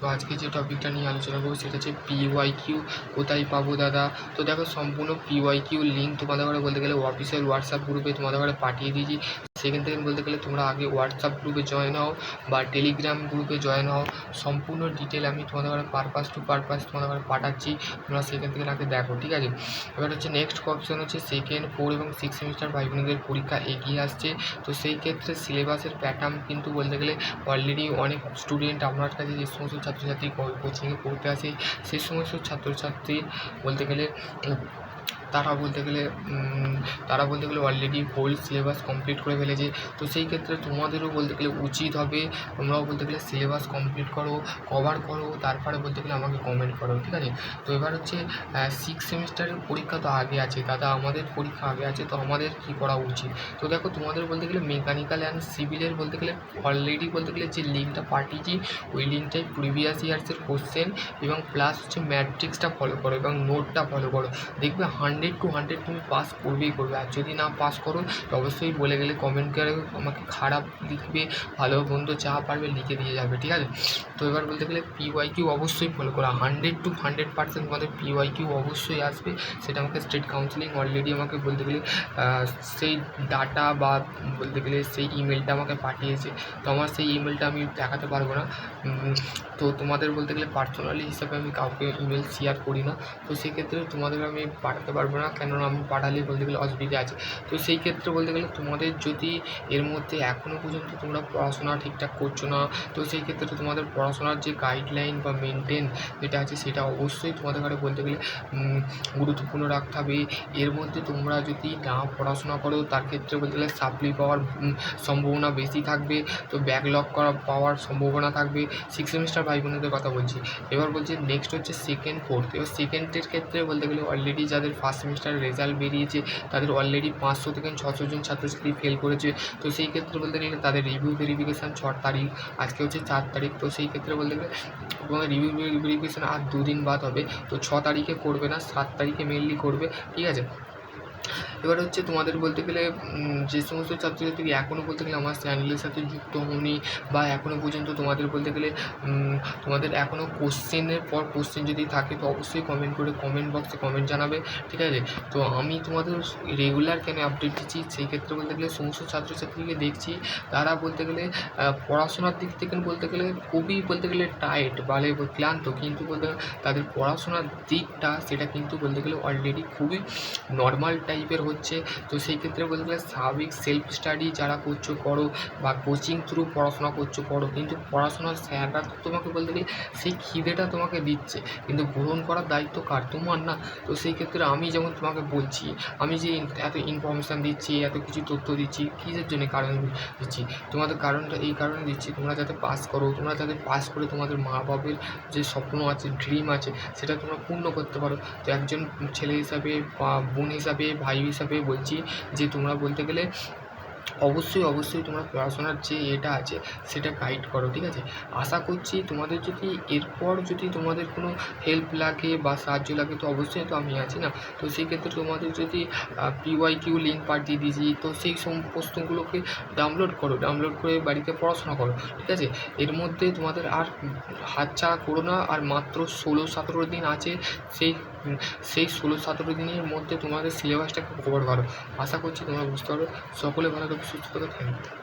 তো আজকে যে টপিকটা নিয়ে আলোচনা করবো সেটা হচ্ছে পিওয়াইকিউ কোথায় পাবো দাদা। তো দেখো, সম্পূর্ণ পিওয়াইকিউ লিঙ্ক তোমাদের ঘরে বলতে গেলে অফিসিয়াল হোয়াটসঅ্যাপ গ্রুপে তোমাদের ঘরে পাঠিয়ে দিয়েছি। সেখান থেকে বলতে গেলে তোমরা আগে হোয়াটসঅ্যাপ গ্রুপে জয়েন হও বা টেলিগ্রাম গ্রুপে জয়েন হও। সম্পূর্ণ ডিটেল আমি তোমাদের ঘরে পারপাস টু পারপাস তোমাদের ঘরে পাঠাচ্ছি, তোমরা সেখান থেকে আগে দেখো, ঠিক আছে। এবার হচ্ছে নেক্সট অপশন হচ্ছে সেকেন্ড, 4 এবং 6 সেমিস্টার ভাই বোনদের পরীক্ষা এগিয়ে আসছে। তো সেই ক্ষেত্রে সিলেবাসের প্যাটার্ন কিন্তু বলতে গেলে অলরেডি অনেক স্টুডেন্ট আপনার কাছে যে সমস্ত ছাত্রছাত্রী কোচিংয়ে পড়তে আসে সেই সমস্ত ছাত্রছাত্রী বলতে গেলে তারা বলতে গেলে অলরেডি হোল সিলেবাস কমপ্লিট করে ফেলেছে। তো সেই ক্ষেত্রে তোমাদেরও বলতে গেলে উচিত হবে তোমরাও বলতে গেলে সিলেবাস কমপ্লিট করো, কভার করো, তারপরে বলতে গেলে আমাকে কমেন্ট করো, ঠিক আছে। তো এবার হচ্ছে 6 সেমিস্টারের পরীক্ষা তো আগে আছে দাদা, আমাদের পরীক্ষা আগে আছে, তো আমাদের কী করা উচিত। তো দেখো, তোমাদের বলতে গেলে মেকানিক্যাল অ্যান্ড সিভিলের বলতে গেলে অলরেডি বলতে গেলে যে লিঙ্কটা পাঠিয়েছি ওই লিঙ্কটাই প্রিভিয়াস ইয়ার্সের কোশ্চেন এবং প্লাস হচ্ছে ম্যাট্রিক্সটা ফলো করো এবং নোটটা ফলো করো। দেখবে 100 to 100 তুমি পাস করবেই করবে। আর যদি না পাস করো তো অবশ্যই বলে গেলে কমেন্ট করে আমাকে খারাপ লিখবে, ভালো মন্দ যা পারবে লিখে দিয়ে যাবে, ঠিক আছে। তো এবার বলতে গেলে পিওয়াইকিউ অবশ্যই ফলো করো, 100 to 100% তোমাদের পিওয়াইকিউ অবশ্যই আসবে। সেটা আমাকে স্টেট কাউন্সিলিং অলরেডি আমাকে বলতে গেলে সেই ডাটা বা বলতে গেলে সেই ইমেলটা আমাকে পাঠিয়েছে। তো আমার সেই ইমেলটা আমি দেখাতে পারবো না। তো তোমাদের বলতে গেলে পার্সোনালি হিসাবে আমি কাউকে ইমেল শেয়ার করি না। তো সেক্ষেত্রে তোমাদের আমি পাঠাতে পারবো না, কেননা আমি পাঠালে বলতে গেলে অসুবিধা আছে। তো সেই ক্ষেত্রে বলতে গেলে তোমাদের যদি এর মধ্যে এখনও পর্যন্ত তোমরা পড়াশোনা ঠিকঠাক করছো না, তো সেই ক্ষেত্রে তোমাদের পড়াশোনার যে গাইডলাইন বা মেনটেন যেটা আছে সেটা অবশ্যই তোমাদের ঘরে বলতে গেলে গুরুত্বপূর্ণ রাখতে হবে। এর মধ্যে তোমরা যদি না পড়াশোনা করো তার ক্ষেত্রে বলতে গেলে সাপ্লি পাওয়ার সম্ভাবনা বেশি থাকবে, তো ব্যাকলগ পাওয়ার সম্ভাবনা থাকবে। 6 সেমিস্টার ভাই বোনদের কথা বলছি। এবার বলছি নেক্সট হচ্ছে সেকেন্ড, ফোর্থ। এবার সেকেন্ডের ক্ষেত্রে বলতে গেলে অলরেডি যাদের ফার্স্ট সেমিস্টারের রেজাল্ট বেরিয়েছে তাদের অলরেডি 500 থেকে 600 জন ছাত্রছাত্রী ফেল করেছে। তো সেই ক্ষেত্রে বলতে গেলে তাদের রিভিউ ভেরিফিকেশান 6 তারিখ, আজকে হচ্ছে 4 তারিখ। তো সেই ক্ষেত্রে বলতে গেলে তোমাদের রিভিউ ভেরিফিকেশান আর 2 দিন বাদ হবে। তো 6 তারিখে করবে না, 7 তারিখে মেনলি করবে, ঠিক আছে। এবার হচ্ছে তোমাদের বলতে গেলে যে সমস্ত ছাত্রছাত্রী এখনও বলতে গেলে আমার চ্যানেলের সাথে যুক্ত হওনি বা এখনও পর্যন্ত তোমাদের বলতে গেলে তোমাদের এখনও কোশ্চেনের পর কোশ্চেন যদি থাকে তো অবশ্যই কমেন্ট করে কমেন্ট বক্সে কমেন্ট জানাবে, ঠিক আছে। তো আমি তোমাদের রেগুলার কেন আপডেট দিচ্ছি, সেই ক্ষেত্রে বলতে গেলে সমস্ত ছাত্রছাত্রীকে দেখছি তারা বলতে গেলে পড়াশোনার দিক থেকে বলতে গেলে খুবই বলতে গেলে টাইট বলে ক্লান্ত, কিন্তু বলতে তাদের পড়াশোনার দিকটা সেটা কিন্তু বলতে গেলে অলরেডি খুবই নর্মাল টাইপের হচ্ছে। তো সেই ক্ষেত্রে বলতে গেলে স্বাভাবিক সেলফ স্টাডি যারা করছো করো বা কোচিং থ্রু পড়াশোনা করছো করো, কিন্তু পড়াশোনার স্যাররা তোমাকে বলতে গেলে সেই খিদেটা তোমাকে দিচ্ছে, কিন্তু গ্রহণ করার দায়িত্ব কার, তোমার না। তো সেই ক্ষেত্রে আমি যেমন তোমাকে বলছি, আমি যে এত ইনফরমেশান দিচ্ছি, এত কিছু তথ্য দিচ্ছি, কিসের জন্য কারণ দিচ্ছি, তোমাদের কারণটা এই কারণে দিচ্ছি তোমরা যাতে পাস করো, তোমরা যাতে পাস করে তোমাদের মা বাবার যে স্বপ্ন আছে, ড্রিম আছে, সেটা তোমরা পূর্ণ করতে পারো। তো একজন ছেলে হিসাবে বা বোন হিসাবে, ভাই হিসাবে বলছি যে তোমরা বলতে গেলে অবশ্যই তোমরা পড়াশোনার যে এটা আছে সেটা গাইড করো, ঠিক আছে। আশা করছি তোমাদের যদি এরপর যদি তোমাদের কোনো হেল্প লাগে বা সাহায্য লাগে তো অবশ্যই তো আমি আছি না। তো সেই ক্ষেত্রে তোমাদের যদি পিওয়াইকিউ লিঙ্ক পাঠিয়ে দিয়েছি, তো সেই প্রশ্নগুলোকে ডাউনলোড করে বাড়িতে পড়াশোনা করো, ঠিক আছে। এর মধ্যে তোমাদের আর হাতছাড়া করো না। আর মাত্র 16-17 দিন আছে, সেই 16-17 দিনের মধ্যে তোমাদের সিলেবাসটাকে কভার করো। আশা করছি তোমরা বুঝতে পারো। সকলে ভালো থাকো, সুস্থ থাকো, থ্যাংক ইউ।